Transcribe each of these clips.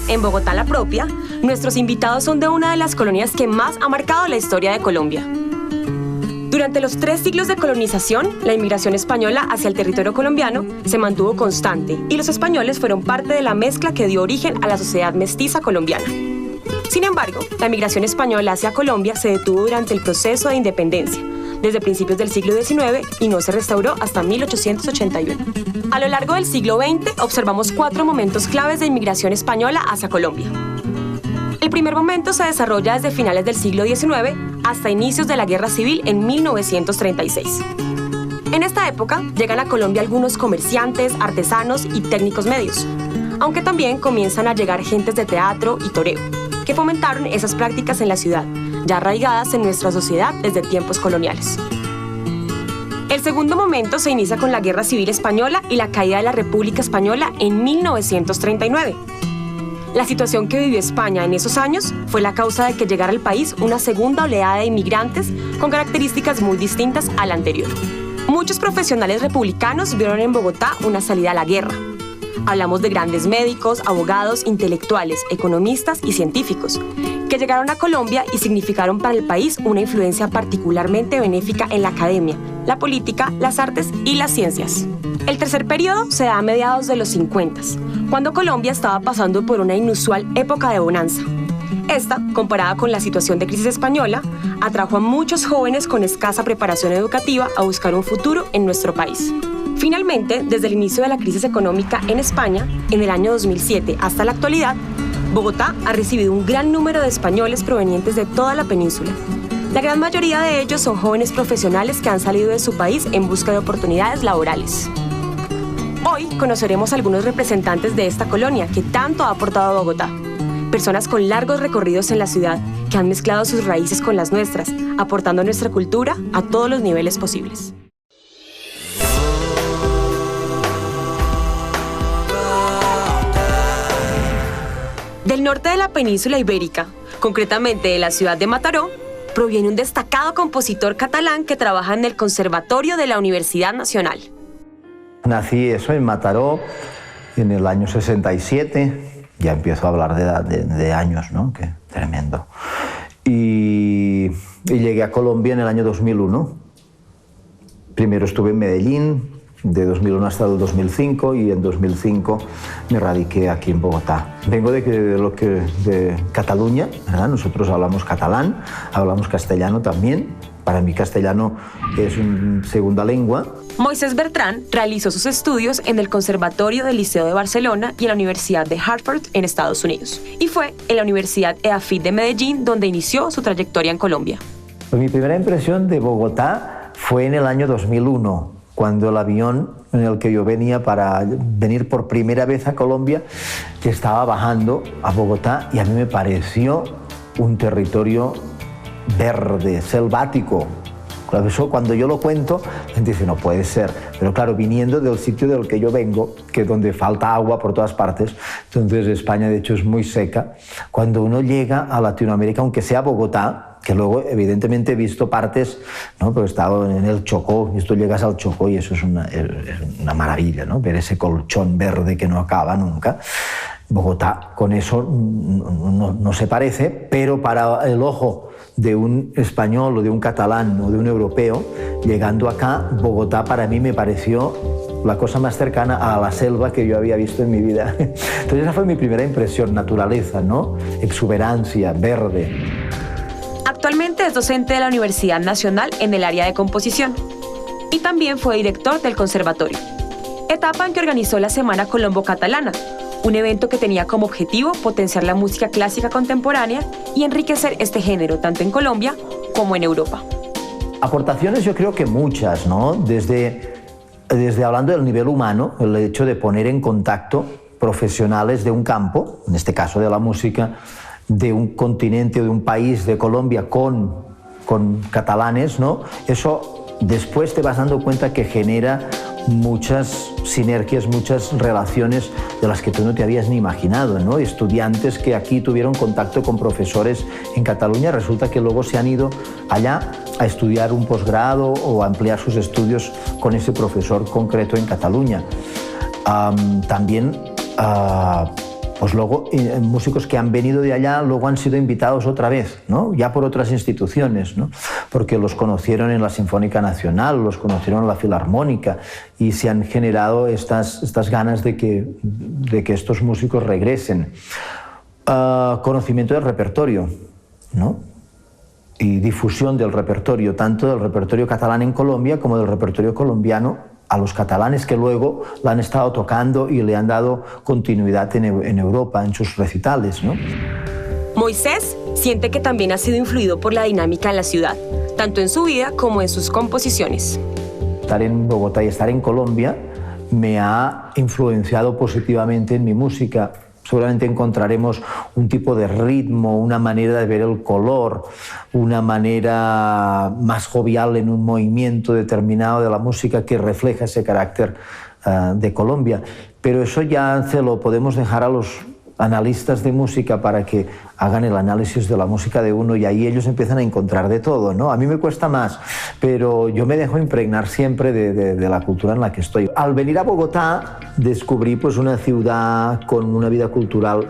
en Bogotá la propia, nuestros invitados son de una de las colonias que más ha marcado la historia de Colombia. Durante los 3 siglos de colonización, la inmigración española hacia el territorio colombiano se mantuvo constante y los españoles fueron parte de la mezcla que dio origen a la sociedad mestiza colombiana. Sin embargo, la migración española hacia Colombia se detuvo durante el proceso de independencia, desde principios del siglo XIX y no se restauró hasta 1881. A lo largo del siglo XX observamos 4 momentos claves de inmigración española hacia Colombia. El primer momento se desarrolla desde finales del siglo XIX hasta inicios de la Guerra Civil en 1936. En esta época llegan a Colombia algunos comerciantes, artesanos y técnicos medios, aunque también comienzan a llegar gentes de teatro y toreo, que fomentaron esas prácticas en la ciudad, ya arraigadas en nuestra sociedad desde tiempos coloniales. El segundo momento se inicia con la Guerra Civil Española y la caída de la República Española en 1939. La situación que vivió España en esos años fue la causa de que llegara al país una segunda oleada de inmigrantes con características muy distintas a la anterior. Muchos profesionales republicanos vieron en Bogotá una salida a la guerra. Hablamos de grandes médicos, abogados, intelectuales, economistas y científicos, que llegaron a Colombia y significaron para el país una influencia particularmente benéfica en la academia, la política, las artes y las ciencias. El tercer periodo se da a mediados de los 50, cuando Colombia estaba pasando por una inusual época de bonanza. Esta, comparada con la situación de crisis española, atrajo a muchos jóvenes con escasa preparación educativa a buscar un futuro en nuestro país. Finalmente, desde el inicio de la crisis económica en España, en el año 2007 hasta la actualidad, Bogotá ha recibido un gran número de españoles provenientes de toda la península. La gran mayoría de ellos son jóvenes profesionales que han salido de su país en busca de oportunidades laborales. Hoy conoceremos a algunos representantes de esta colonia que tanto ha aportado a Bogotá. Personas con largos recorridos en la ciudad que han mezclado sus raíces con las nuestras, aportando nuestra cultura a todos los niveles posibles. Del norte de la península ibérica, concretamente de la ciudad de Mataró, proviene un destacado compositor catalán que trabaja en el Conservatorio de la Universidad Nacional. Nací en Mataró en el año 67, ya empiezo a hablar de años, ¿no? Qué tremendo. Y llegué a Colombia en el año 2001. Primero estuve en Medellín, de 2001 hasta el 2005, y en 2005 me radiqué aquí en Bogotá. Vengo de Cataluña, ¿verdad? Nosotros hablamos catalán, hablamos castellano también. Para mí castellano es una segunda lengua. Moisés Bertrán realizó sus estudios en el Conservatorio del Liceo de Barcelona y en la Universidad de Harvard en Estados Unidos. Y fue en la Universidad EAFIT de Medellín donde inició su trayectoria en Colombia. Pues mi primera impresión de Bogotá fue en el año 2001, cuando el avión en el que yo venía para venir por primera vez a Colombia estaba bajando a Bogotá, y a mí me pareció un territorio verde, selvático. Claro, eso cuando yo lo cuento, la gente dice, no puede ser. Pero claro, viniendo del sitio del que yo vengo, que es donde falta agua por todas partes, entonces España de hecho es muy seca, cuando uno llega a Latinoamérica, aunque sea Bogotá, que luego evidentemente he visto partes, ¿no? Pero he estado en el Chocó, y tú llegas al Chocó y eso es una maravilla, ¿no? Ver ese colchón verde que no acaba nunca. Bogotá con eso no se parece, pero para el ojo de un español o de un catalán o de un europeo, llegando acá, Bogotá para mí me pareció la cosa más cercana a la selva que yo había visto en mi vida. Entonces esa fue mi primera impresión, naturaleza, ¿no? Exuberancia, verde. Actualmente es docente de la Universidad Nacional en el área de composición y también fue director del conservatorio, etapa en que organizó la Semana Colombo-Catalana, un evento que tenía como objetivo potenciar la música clásica contemporánea y enriquecer este género tanto en Colombia como en Europa. Aportaciones yo creo que muchas, ¿no? Desde hablando del nivel humano, el hecho de poner en contacto profesionales de un campo, en este caso de la música, de un continente o de un país, de Colombia, con catalanes, ¿no? Eso después te vas dando cuenta que genera muchas sinergias, muchas relaciones de las que tú no te habías ni imaginado, ¿no? Estudiantes que aquí tuvieron contacto con profesores en Cataluña, resulta que luego se han ido allá a estudiar un posgrado o a ampliar sus estudios con ese profesor concreto en Cataluña. También pues luego músicos que han venido de allá luego han sido invitados otra vez, ¿no? Ya por otras instituciones, ¿no? Porque los conocieron en la Sinfónica Nacional, los conocieron en la Filarmónica y se han generado estas ganas de que estos músicos regresen. Conocimiento del repertorio, ¿no? Y difusión del repertorio, tanto del repertorio catalán en Colombia como del repertorio colombiano a los catalanes que luego la han estado tocando y le han dado continuidad en Europa, en sus recitales, ¿no? Moisés siente que también ha sido influido por la dinámica en la ciudad, tanto en su vida como en sus composiciones. Estar en Bogotá y estar en Colombia me ha influenciado positivamente en mi música. Seguramente encontraremos un tipo de ritmo, una manera de ver el color, una manera más jovial en un movimiento determinado de la música que refleja ese carácter de Colombia. Pero eso ya se lo podemos dejar a los analistas de música para que hagan el análisis de la música de uno y ahí ellos empiezan a encontrar de todo, ¿no? A mí me cuesta más, pero yo me dejo impregnar siempre de la cultura en la que estoy. Al venir a Bogotá descubrí pues una ciudad con una vida cultural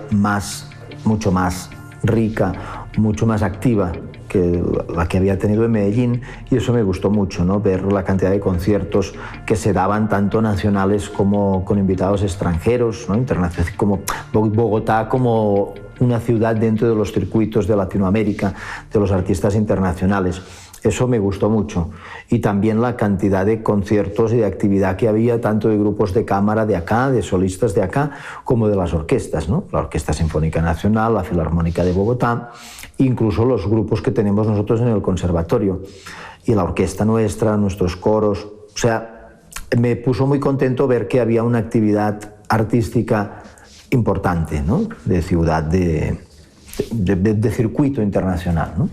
mucho más rica, mucho más activa que la que había tenido en Medellín y eso me gustó mucho, ¿no? Ver la cantidad de conciertos que se daban tanto nacionales como con invitados extranjeros, ¿no? Internacionales, como Bogotá como una ciudad dentro de los circuitos de Latinoamérica, de los artistas internacionales. Eso me gustó mucho. Y también la cantidad de conciertos y de actividad que había, tanto de grupos de cámara de acá, de solistas de acá, como de las orquestas, ¿no? La Orquesta Sinfónica Nacional, la Filarmónica de Bogotá, incluso los grupos que tenemos nosotros en el conservatorio. Y la orquesta nuestra, nuestros coros. O sea, me puso muy contento ver que había una actividad artística importante, ¿no? De ciudad, de circuito internacional, ¿no?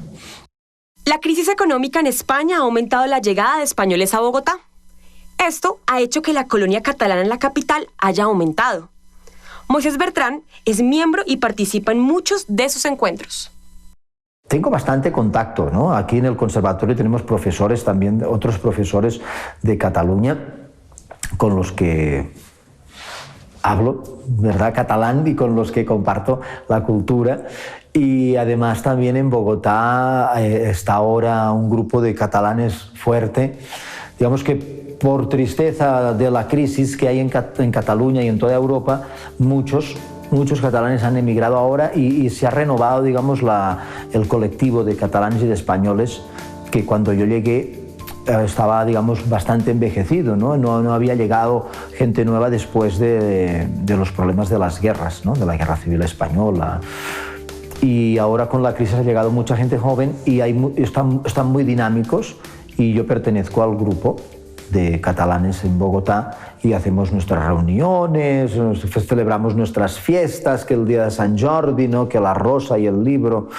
La crisis económica en España ha aumentado la llegada de españoles a Bogotá. Esto ha hecho que la colonia catalana en la capital haya aumentado. Moisés Bertrán es miembro y participa en muchos de sus encuentros. Tengo bastante contacto, ¿no? Aquí en el conservatorio tenemos profesores también, otros profesores de Cataluña con los que hablo, ¿verdad?, catalán y con los que comparto la cultura. Y además también en Bogotá está ahora un grupo de catalanes fuerte. Digamos que por tristeza de la crisis que hay en Cataluña y en toda Europa, muchos catalanes han emigrado ahora y se ha renovado, digamos, el colectivo de catalanes y de españoles que cuando yo llegué estaba, digamos, bastante envejecido, ¿no? No había llegado gente nueva después de los problemas de las guerras, ¿no? De la Guerra Civil Española. Y ahora con la crisis ha llegado mucha gente joven y están muy dinámicos y yo pertenezco al grupo de catalanes en Bogotá y hacemos nuestras reuniones, celebramos nuestras fiestas, que el día de Sant Jordi, ¿no? Que la rosa y el libro,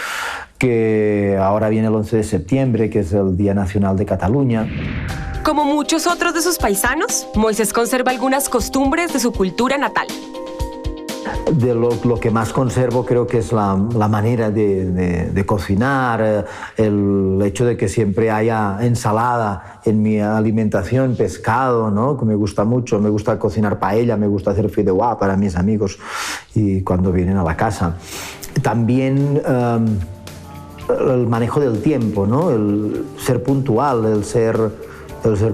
que ahora viene el 11 de septiembre, que es el Día Nacional de Cataluña. Como muchos otros de sus paisanos, Moisés conserva algunas costumbres de su cultura natal. De lo que más conservo creo que es la manera de cocinar, el hecho de que siempre haya ensalada en mi alimentación, pescado, ¿no? Que me gusta mucho, me gusta cocinar paella, me gusta hacer fideuà para mis amigos y cuando vienen a la casa. También el manejo del tiempo, ¿no? El ser puntual, el ser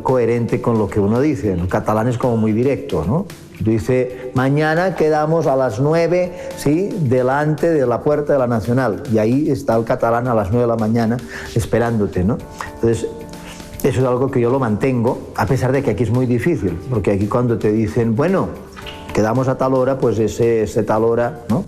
coherente con lo que uno dice. El catalán es como muy directo, ¿no? Dice, mañana quedamos a las 9, ¿sí?, delante de la puerta de la Nacional. Y ahí está el catalán a las 9 de la mañana esperándote, ¿no? Entonces, eso es algo que yo lo mantengo, a pesar de que aquí es muy difícil, porque aquí cuando te dicen, bueno, quedamos a tal hora, pues ese tal hora, ¿no?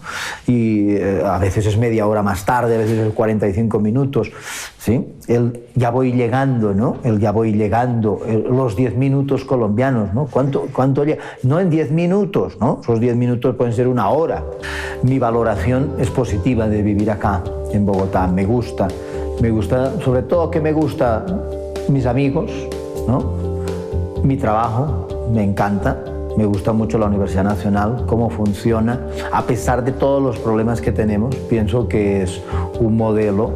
Y a veces es media hora más tarde, a veces es 45 minutos, ¿sí? El ya voy llegando, ¿no? El ya voy llegando, los 10 minutos colombianos, ¿no? ¿Cuánto llega? No en 10 minutos, ¿no? Esos 10 minutos pueden ser una hora. Mi valoración es positiva de vivir acá, en Bogotá. Me gusta, sobre todo que me gusta mis amigos, ¿no? Mi trabajo, me encanta. Me gusta mucho la Universidad Nacional, cómo funciona. A pesar de todos los problemas que tenemos, pienso que es un modelo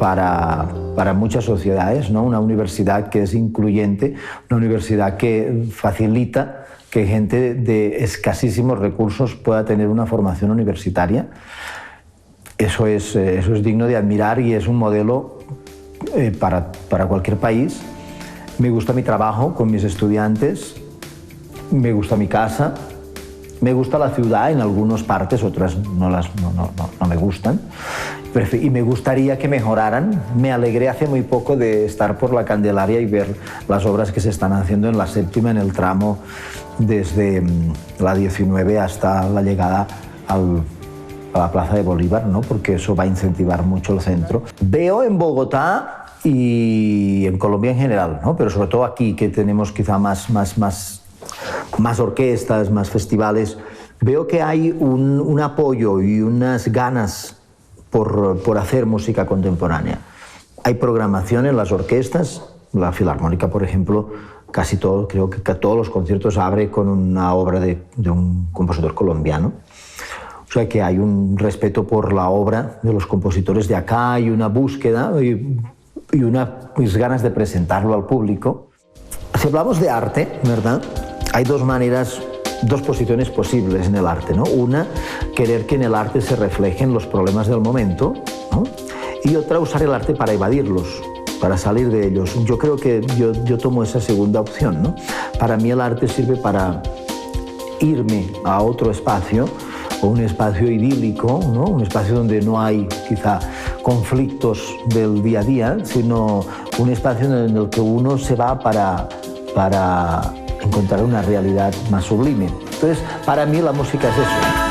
para muchas sociedades, ¿no? Una universidad que es incluyente, una universidad que facilita que gente de escasísimos recursos pueda tener una formación universitaria. Eso es digno de admirar y es un modelo para cualquier país. Me gusta mi trabajo con mis estudiantes, me gusta mi casa, me gusta la ciudad en algunas partes, otras no me gustan. Y me gustaría que mejoraran. Me alegré hace muy poco de estar por la Candelaria y ver las obras que se están haciendo en la séptima, en el tramo desde la 19 hasta la llegada a la Plaza de Bolívar, ¿no? Porque eso va a incentivar mucho el centro. Veo en Bogotá y en Colombia en general, ¿no? Pero sobre todo aquí, que tenemos quizá más orquestas, más festivales, veo que hay un apoyo y unas ganas por hacer música contemporánea. Hay programación en las orquestas, la Filarmónica, por ejemplo, casi todo, creo que todos los conciertos abre con una obra de un compositor colombiano. O sea que hay un respeto por la obra de los compositores de acá y una búsqueda y unas ganas de presentarlo al público. Si hablamos de arte, ¿verdad? Hay dos posiciones posibles en el arte, ¿no? Una, querer que en el arte se reflejen los problemas del momento, ¿no? Y otra, usar el arte para evadirlos, para salir de ellos. Yo creo que yo tomo esa segunda opción, ¿no? Para mí el arte sirve para irme a otro espacio, o un espacio idílico, ¿no? Un espacio donde no hay quizá conflictos del día a día, sino un espacio en el que uno se va para encontrar una realidad más sublime. Entonces, para mí la música es eso.